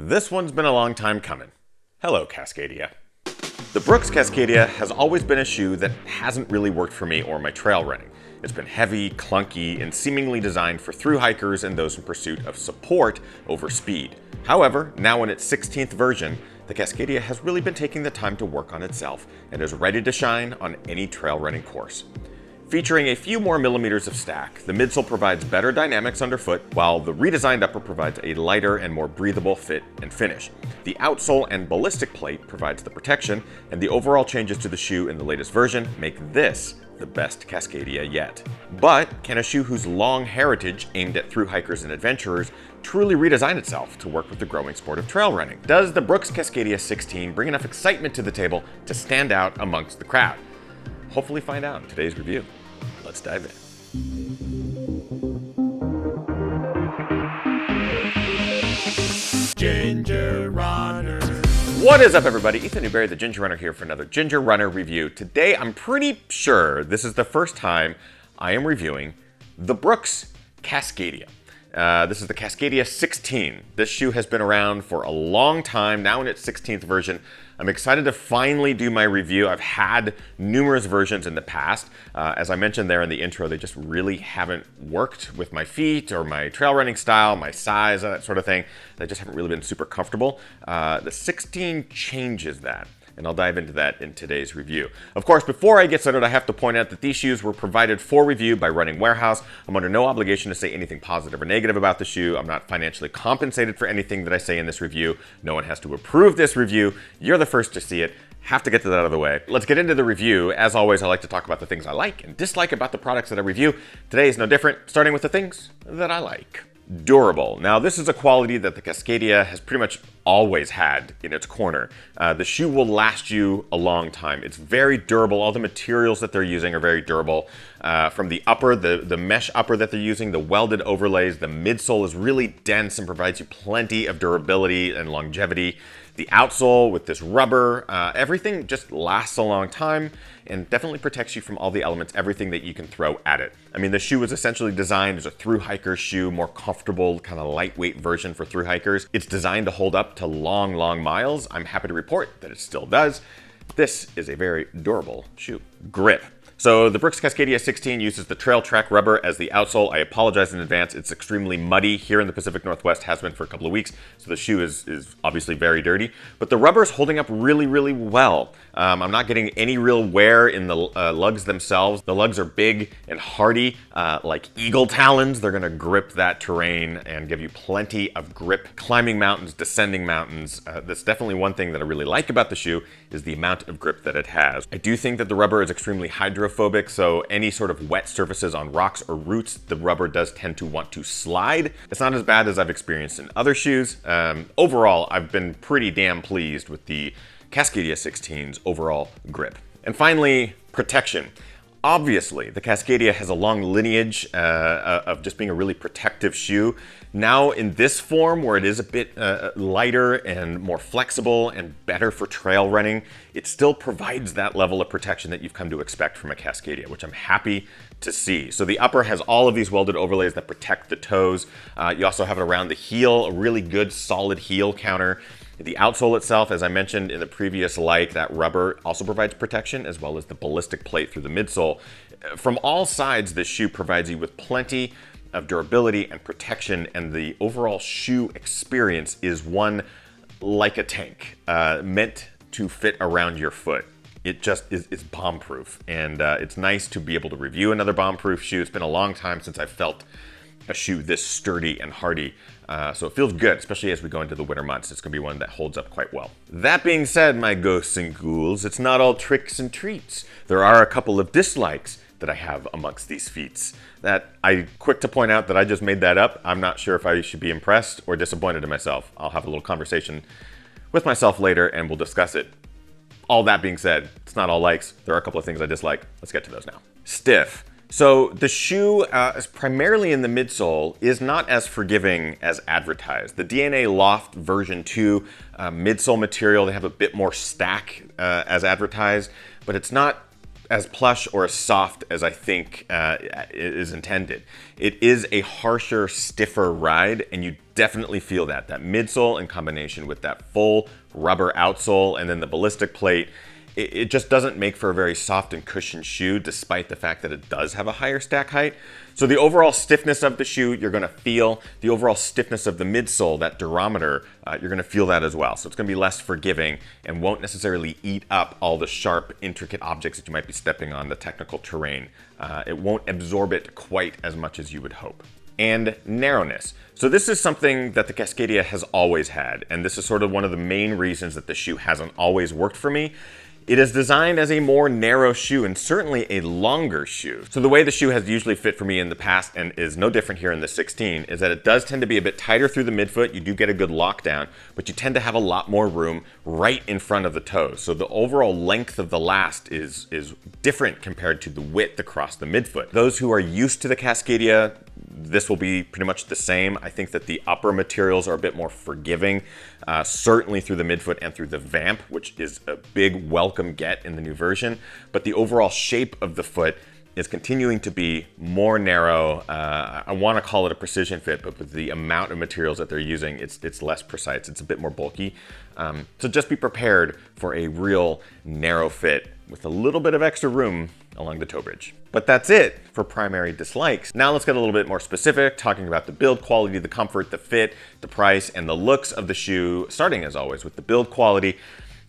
This one's been a long time coming. Hello, Cascadia. The Brooks Cascadia has always been a shoe that hasn't really worked for me or my trail running. It's been heavy, clunky, and seemingly designed for thru hikers and those in pursuit of support over speed. However, now in its 16th version, the Cascadia has really been taking the time to work on itself and is ready to shine on any trail running course. Featuring a few more millimeters of stack, the midsole provides better dynamics underfoot, while the redesigned upper provides a lighter and more breathable fit and finish. The outsole and ballistic plate provides the protection, and the overall changes to the shoe in the latest version make this the best Cascadia yet. But can a shoe whose long heritage aimed at thru hikers and adventurers truly redesign itself to work with the growing sport of trail running? Does the Brooks Cascadia 16 bring enough excitement to the table to stand out amongst the crowd? Hopefully find out in today's review. Let's dive in. Ginger Runner. What is up, everybody? Ethan Newberry, the Ginger Runner, here for another Ginger Runner review. Today, I'm pretty sure this is the first time I am reviewing the Brooks Cascadia. This is the Cascadia 16. This shoe has been around for a long time, now in its 16th version. I'm excited to finally do my review. I've had numerous versions in the past. As I mentioned there in the intro, they just really haven't worked with my feet or my trail running style, my size, that sort of thing. They just haven't really been super comfortable. The 16 changes that, and I'll dive into that in today's review. Of course, before I get started, I have to point out that these shoes were provided for review by Running Warehouse. I'm under no obligation to say anything positive or negative about the shoe. I'm not financially compensated for anything that I say in this review. No one has to approve this review. You're the first to see it. Have to get that out of the way. Let's get into the review. As always, I like to talk about the things I like and dislike about the products that I review. Today is no different, starting with the things that I like. Durable. Now, this is a quality that the Cascadia has pretty much always had in its corner. The shoe will last you a long time. It's very durable. All the materials that they're using are very durable. From the upper, the mesh upper that they're using, the welded overlays, the midsole is really dense and provides you plenty of durability and longevity. The outsole with this rubber, everything just lasts a long time and definitely protects you from all the elements, everything that you can throw at it. I mean, the shoe was essentially designed as a thru hiker shoe, more comfortable, kind of lightweight version for thru hikers. It's designed to hold up to long, long miles. I'm happy to report that it still does. This is a very durable shoe. Grip. So the Brooks Cascadia 16 uses the Trail Track rubber as the outsole. I apologize in advance. It's extremely muddy here in the Pacific Northwest, has been for a couple of weeks. So the shoe is obviously very dirty, but the rubber is holding up really, really well. I'm not getting any real wear in the lugs themselves. The lugs are big and hardy, like eagle talons. They're gonna grip that terrain and give you plenty of grip. Climbing mountains, descending mountains. That's definitely one thing that I really like about the shoe is the amount of grip that it has. I do think that the rubber is extremely hydrophobic, so any sort of wet surfaces on rocks or roots, the rubber does tend to want to slide. It's not as bad as I've experienced in other shoes. Overall, I've been pretty damn pleased with the Cascadia 16's overall grip. And finally, protection. Obviously, the Cascadia has a long lineage of just being a really protective shoe. Now in this form, where it is a bit lighter and more flexible and better for trail running, it still provides that level of protection that you've come to expect from a Cascadia, which I'm happy to see. So the upper has all of these welded overlays that protect the toes. You also have it around the heel, a really good solid heel counter. The outsole itself, as I mentioned in the previous like, that rubber also provides protection, as well as the ballistic plate through the midsole. From all sides, this shoe provides you with plenty of durability and protection, and the overall shoe experience is one like a tank, meant to fit around your foot. It just is bomb-proof, and it's nice to be able to review another bomb-proof shoe. It's been a long time since I've felt a shoe this sturdy and hardy. So it feels good, especially as we go into the winter months. It's gonna be one that holds up quite well. That being said, my ghosts and ghouls, it's not all tricks and treats. There are a couple of dislikes that I have amongst these feats that I'm quick to point out that I just made that up. I'm not sure if I should be impressed or disappointed in myself. I'll have a little conversation with myself later and we'll discuss it. All that being said, it's not all likes. There are a couple of things I dislike. Let's get to those now. Stiff. So the shoe, is primarily in the midsole, is not as forgiving as advertised. The DNA Loft version 2 midsole material, they have a bit more stack as advertised, but it's not as plush or as soft as I think is intended. It is a harsher, stiffer ride, and you definitely feel that midsole in combination with that full rubber outsole and then the ballistic plate. It just doesn't make for a very soft and cushioned shoe, despite the fact that it does have a higher stack height. So the overall stiffness of the shoe, you're gonna feel. The overall stiffness of the midsole, that durometer, you're gonna feel that as well. So it's gonna be less forgiving and won't necessarily eat up all the sharp, intricate objects that you might be stepping on, the technical terrain. It won't absorb it quite as much as you would hope. And narrowness. So this is something that the Cascadia has always had, and this is sort of one of the main reasons that the shoe hasn't always worked for me. It is designed as a more narrow shoe and certainly a longer shoe. So the way the shoe has usually fit for me in the past and is no different here in the 16 is that it does tend to be a bit tighter through the midfoot. You do get a good lockdown, but you tend to have a lot more room right in front of the toes. So the overall length of the last is different compared to the width across the midfoot. Those who are used to the Cascadia, this will be pretty much the same. I think that the upper materials are a bit more forgiving, certainly through the midfoot and through the vamp, which is a big welcome get in the new version. But the overall shape of the foot is continuing to be more narrow. I want to call it a precision fit, but with the amount of materials that they're using, it's less precise. It's a bit more bulky. So just be prepared for a real narrow fit with a little bit of extra room along the toe bridge. But that's it for primary dislikes. Now let's get a little bit more specific, talking about the build quality, the comfort, the fit, the price, and the looks of the shoe, starting as always with the build quality.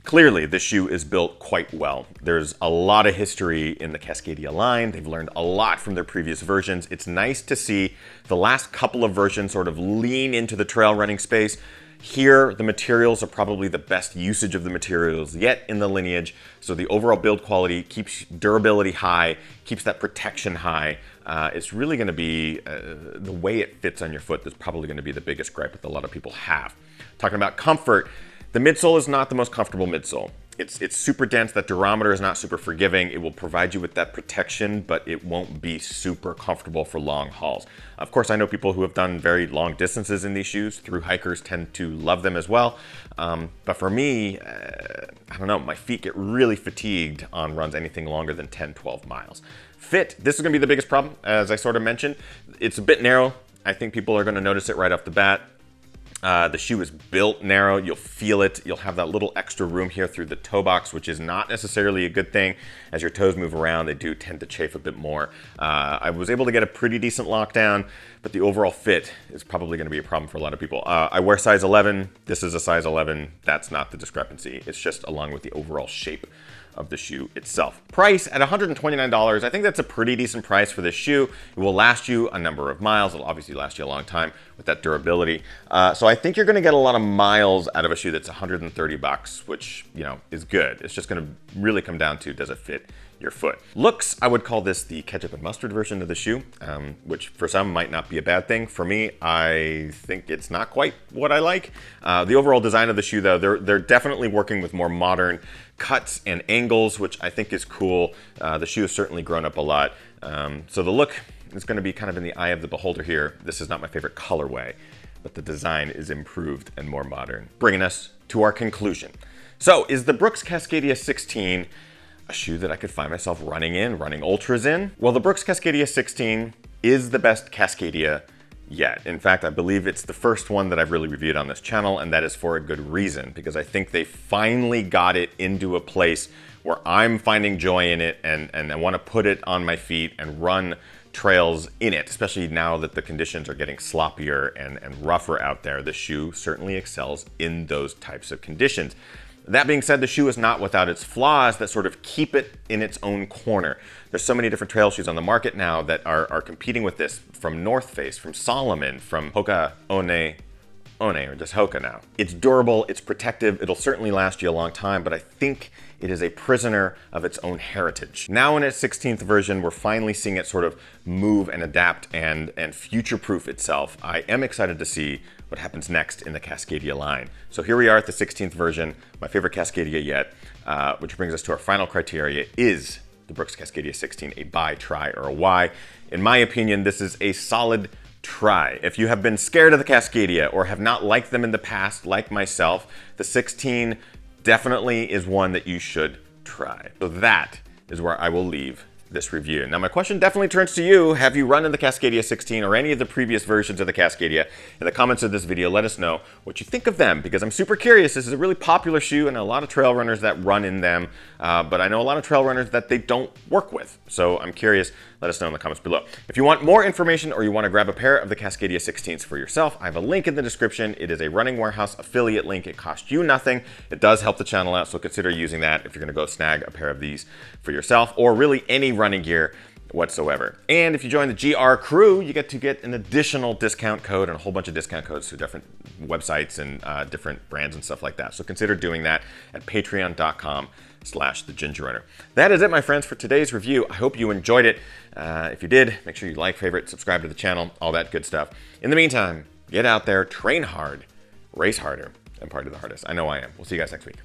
Clearly, the shoe is built quite well. There's a lot of history in the Cascadia line. They've learned a lot from their previous versions. It's nice to see the last couple of versions sort of lean into the trail running space. Here, the materials are probably the best usage of the materials yet in the lineage. So the overall build quality keeps durability high, keeps that protection high. It's really gonna be, the way it fits on your foot is probably gonna be the biggest gripe that a lot of people have. Talking about comfort, the midsole is not the most comfortable midsole. It's super dense. That durometer is not super forgiving. It will provide you with that protection, but it won't be super comfortable for long hauls. Of course, I know people who have done very long distances in these shoes. Through hikers tend to love them as well. But for me, I don't know, my feet get really fatigued on runs anything longer than 10, 12 miles. Fit, this is gonna be the biggest problem, as I sort of mentioned. It's a bit narrow. I think people are gonna notice it right off the bat. The shoe is built narrow. You'll feel it. You'll have that little extra room here through the toe box, which is not necessarily a good thing. As your toes move around, they do tend to chafe a bit more. I was able to get a pretty decent lockdown, but the overall fit is probably going to be a problem for a lot of people. I wear size 11. This is a size 11. That's not the discrepancy. It's just along with the overall shape of the shoe itself. Price at $129. I think that's a pretty decent price for this shoe. It will last you a number of miles. It'll obviously last you a long time with that durability. So I think you're gonna get a lot of miles out of a shoe that's $130, which, you know, is good. It's just gonna really come down to, does it fit your foot? Looks, I would call this the ketchup and mustard version of the shoe, which for some might not be a bad thing. For me, I think it's not quite what I like. The overall design of the shoe, though, they're definitely working with more modern cuts and angles, which I think is cool. The shoe has certainly grown up a lot. So the look is going to be kind of in the eye of the beholder here. This is not my favorite colorway, but the design is improved and more modern. Bringing us to our conclusion. So is the Brooks Cascadia 16 a shoe that I could find myself running ultras in? Well, the Brooks Cascadia 16 is the best Cascadia yet. In fact, I believe it's the first one that I've really reviewed on this channel, and that is for a good reason, because I think they finally got it into a place where I'm finding joy in it, and I want to put it on my feet and run trails in it, especially now that the conditions are getting sloppier and rougher out there. The shoe certainly excels in those types of conditions. That being said, the shoe is not without its flaws that sort of keep it in its own corner. There's so many different trail shoes on the market now that are competing with this, from North Face, from Salomon, from Hoka One, or just Hoka now. It's durable, it's protective, it'll certainly last you a long time, but I think it is a prisoner of its own heritage. Now in its 16th version, we're finally seeing it sort of move and adapt and future-proof itself. I am excited to see what happens next in the Cascadia line. So here we are at the 16th version, my favorite Cascadia yet, which brings us to our final criteria. Is the Brooks Cascadia 16 a buy, try, or a why? In my opinion, this is a solid try. If you have been scared of the Cascadia or have not liked them in the past, like myself, the 16 definitely is one that you should try. So that is where I will leave this review. Now, my question definitely turns to you. Have you run in the Cascadia 16 or any of the previous versions of the Cascadia? In the comments of this video, let us know what you think of them, because I'm super curious. This is a really popular shoe and a lot of trail runners that run in them, but I know a lot of trail runners that they don't work with. So I'm curious. Let us know in the comments below. If you want more information or you want to grab a pair of the Cascadia 16s for yourself, I have a link in the description. It is a Running Warehouse affiliate link. It costs you nothing. It does help the channel out, so consider using that if you're going to go snag a pair of these for yourself, or really any running gear whatsoever. And if you join the GR crew, you get to get an additional discount code and a whole bunch of discount codes through different websites and different brands and stuff like that. So consider doing that at patreon.com/thegingerrunner. That is it, my friends, for today's review. I hope you enjoyed it. If you did, make sure you like, favorite, subscribe to the channel, all that good stuff. In the meantime, get out there, train hard, race harder, and party the hardest. I know I am. We'll see you guys next week.